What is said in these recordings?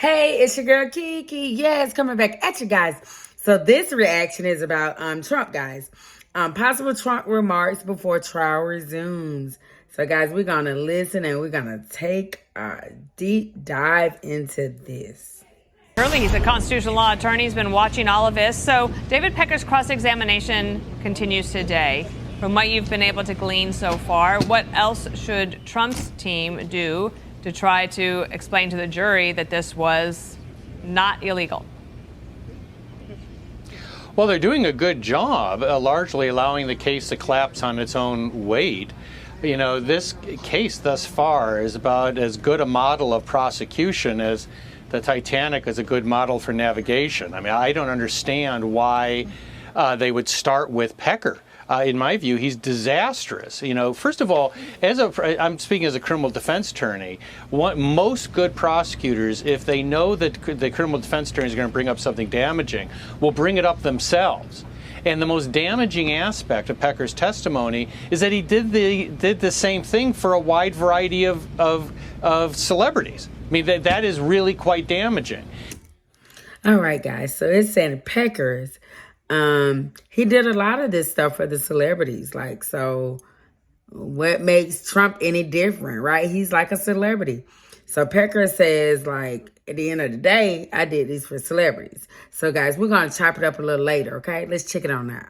Hey, it's your girl Kiki. Yes, coming back at you guys. So this reaction is about Trump, guys. Possible Trump remarks before trial resumes. So guys, we're gonna listen and we're gonna take a deep dive into this. Early, he's a constitutional law attorney. He's been watching all of this. So David Pecker's cross-examination continues today. From what you've been able to glean so far, what else should Trump's team do to try to explain to the jury that this was not illegal? Well, they're doing a good job, largely allowing the case to collapse on its own weight. You know, this case thus far is about as good a model of prosecution as the Titanic is a good model for navigation. I mean, I don't understand why they would start with Pecker. In my view, he's disastrous. You know, first of all, I'm speaking as a criminal defense attorney. Most good prosecutors, if they know that the criminal defense attorney is going to bring up something damaging, will bring it up themselves. And the most damaging aspect of Pecker's testimony is that he did the same thing for a wide variety of celebrities. I mean, that is really quite damaging. All right, guys. So it's saying Pecker's. He did a lot of this stuff for the celebrities. Like, so what makes Trump any different, right? He's like a celebrity. So Pecker says, like, at the end of the day, I did these for celebrities. So guys, we're going to chop it up a little later, okay? Let's check it out now.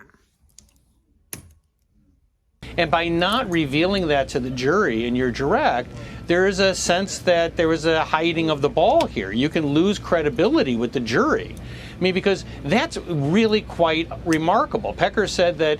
And by not revealing that to the jury in your direct, there is a sense that there was a hiding of the ball here. You can lose credibility with the jury. I mean, because that's really quite remarkable. Pecker said that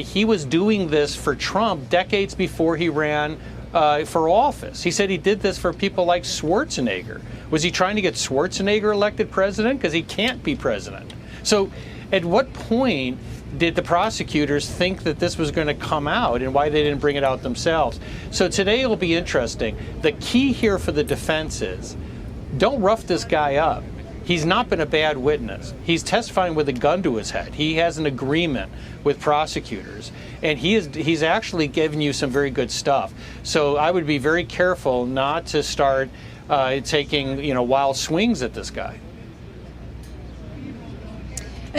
he was doing this for Trump decades before he ran for office. He said he did this for people like Schwarzenegger. Was he trying to get Schwarzenegger elected president? Because he can't be president. So at what point did the prosecutors think that this was going to come out, and why they didn't bring it out themselves? So today it'll be interesting. The key here for the defense is, don't rough this guy up. He's not been a bad witness. He's testifying with a gun to his head. He has an agreement with prosecutors, and he's actually given you some very good stuff. So I would be very careful not to start taking wild swings at this guy.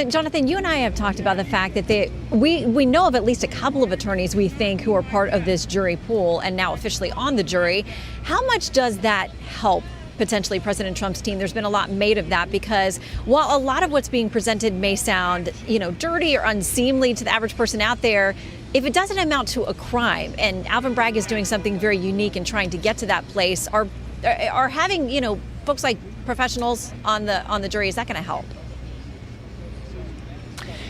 Jonathan, you and I have talked about the fact that we know of at least a couple of attorneys we think who are part of this jury pool and now officially on the jury. How much does that help potentially President Trump's team? There's been a lot made of that because while a lot of what's being presented may sound, dirty or unseemly to the average person out there, if it doesn't amount to a crime, and Alvin Bragg is doing something very unique in trying to get to that place, are having, folks like professionals on the jury, is that going to help?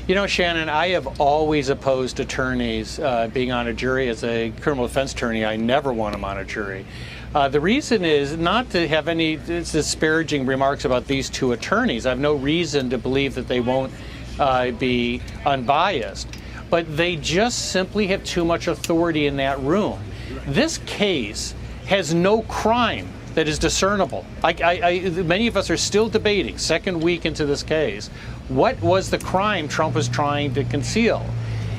You know, Shannon, I have always opposed attorneys being on a jury. As a criminal defense attorney, I never want them on a jury. The reason is not to have any disparaging remarks about these two attorneys. I have no reason to believe that they won't be unbiased. But they just simply have too much authority in that room. This case has no crime that is discernible. Many of us are still debating, second week into this case, what was the crime Trump was trying to conceal?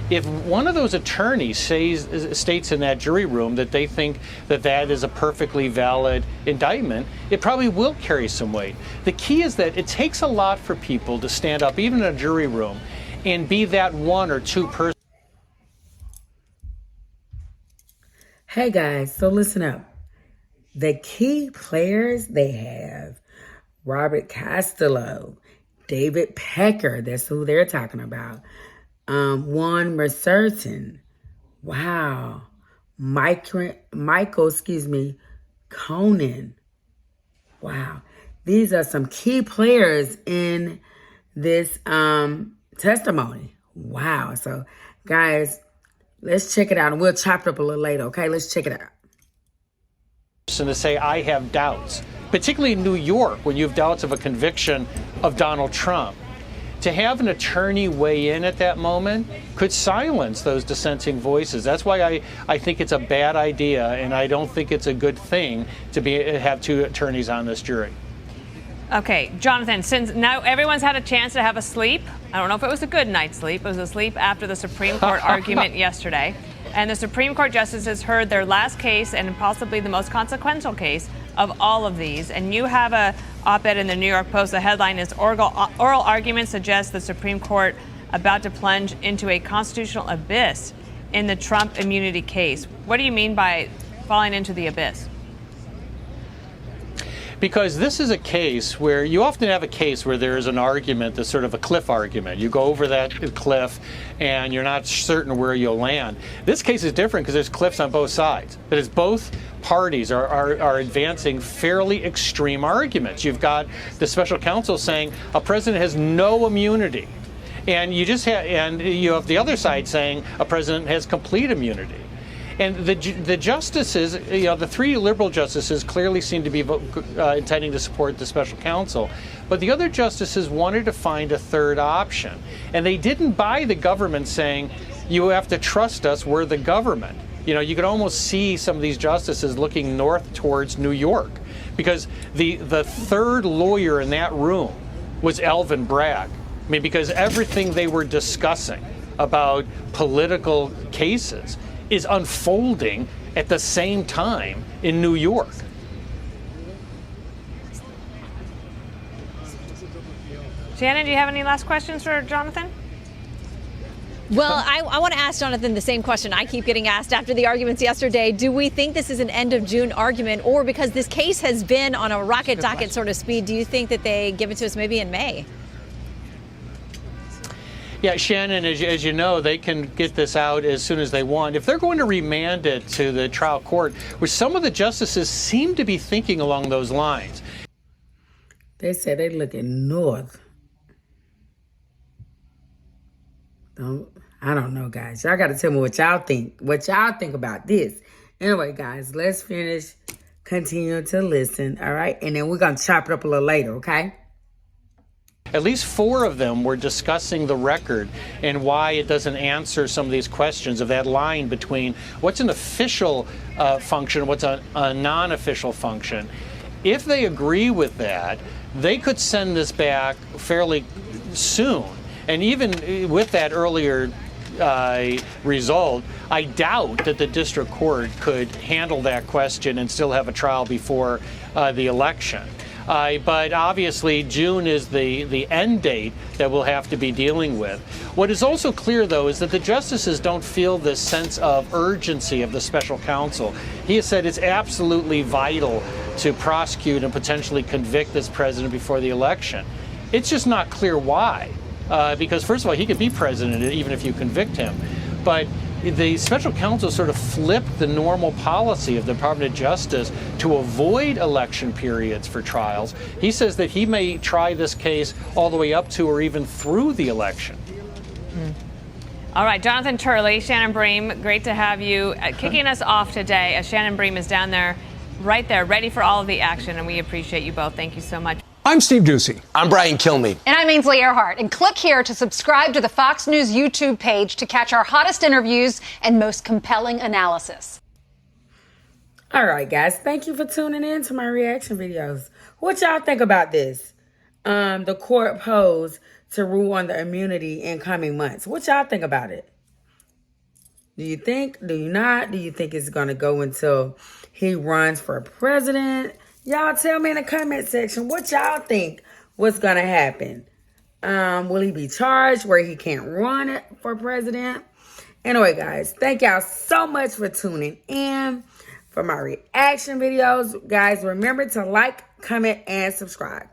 If one of those attorneys states in that jury room that they think that is a perfectly valid indictment, it probably will carry some weight. The key is that it takes a lot for people to stand up, even in a jury room, and be that one or two person. Hey guys, so listen up. The key players they have: Robert Costello, David Pecker, that's who they're talking about. Juan Mercerton. Wow. Michael, Conan. Wow. These are some key players in this testimony. Wow. So guys, let's check it out, and we'll chop it up a little later, okay? Let's check it out. To say, I have doubts, particularly in New York, when you have doubts of a conviction of Donald Trump. To have an attorney weigh in at that moment could silence those dissenting voices. That's why I think it's a bad idea, and I don't think it's a good thing to have two attorneys on this jury. Okay, Jonathan, since now everyone's had a chance to have a sleep, I don't know if it was a good night's sleep, it was a sleep after the Supreme Court argument yesterday. And the Supreme Court justices heard their last case and possibly the most consequential case of all of these. And you have a op-ed in the New York Post. The headline is oral argument suggests the Supreme Court about to plunge into a constitutional abyss in the Trump immunity case. What do you mean by falling into the abyss? Because this is a case where you often have a case where there is an argument that's sort of a cliff argument. You go over that cliff and you're not certain where you'll land. This case is different because there's cliffs on both sides. That is, both parties are advancing fairly extreme arguments. You've got the special counsel saying a president has no immunity. And you have the other side saying a president has complete immunity. And the justices, the three liberal justices clearly seem to be intending to support the special counsel. But the other justices wanted to find a third option. And they didn't buy the government saying, you have to trust us, we're the government. You could almost see some of these justices looking north towards New York. Because the third lawyer in that room was Alvin Bragg. Because everything they were discussing about political cases is unfolding at the same time in New York. Shannon, do you have any last questions for Jonathan? Well, I want to ask Jonathan the same question I keep getting asked after the arguments yesterday. Do we think this is an end of June argument, or because this case has been on a rocket docket sort of speed, do you think that they give it to us maybe in May? Yeah, Shannon, as you know, they can get this out as soon as they want. If they're going to remand it to the trial court, which some of the justices seem to be thinking along those lines. They said they're looking north. I don't know, guys. Y'all got to tell me what y'all think. What y'all think about this. Anyway, guys, let's finish. Continue to listen, all right? And then we're going to chop it up a little later, okay? At least 4 of them were discussing the record and why it doesn't answer some of these questions of that line between what's an official function, what's a non-official function. If they agree with that, they could send this back fairly soon. And even with that earlier result, I doubt that the district court could handle that question and still have a trial before the election. But obviously, June is the end date that we'll have to be dealing with. What is also clear, though, is that the justices don't feel this sense of urgency of the special counsel. He has said it's absolutely vital to prosecute and potentially convict this president before the election. It's just not clear why. Because, first of all, he could be president even if you convict him. But the special counsel sort of flipped the normal policy of the Department of Justice to avoid election periods for trials. He says that he may try this case all the way up to or even through the election. All right, Jonathan Turley, Shannon Bream, great to have you kicking us off today. Shannon Bream is down there, right there, ready for all of the action, and we appreciate you both. Thank you so much. I'm Steve Ducey. I'm Brian Kilmeade. And I'm Ainsley Earhart. And click here to subscribe to the Fox News YouTube page to catch our hottest interviews and most compelling analysis. All right, guys. Thank you for tuning in to my reaction videos. What y'all think about this? The court posed to rule on the immunity in coming months. What y'all think about it? Do you think? Do you not? Do you think it's going to go until he runs for president? Y'all tell me in the comment section what y'all think what's going to happen. Will he be charged where he can't run for president? Anyway, guys, thank y'all so much for tuning in for my reaction videos. Guys, remember to like, comment, and subscribe.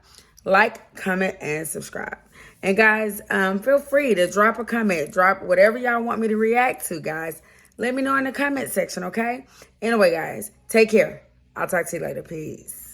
Like, comment, and subscribe. And guys, feel free to drop a comment. Drop whatever y'all want me to react to, guys. Let me know in the comment section, okay? Anyway, guys, take care. I'll talk to you later. Peace.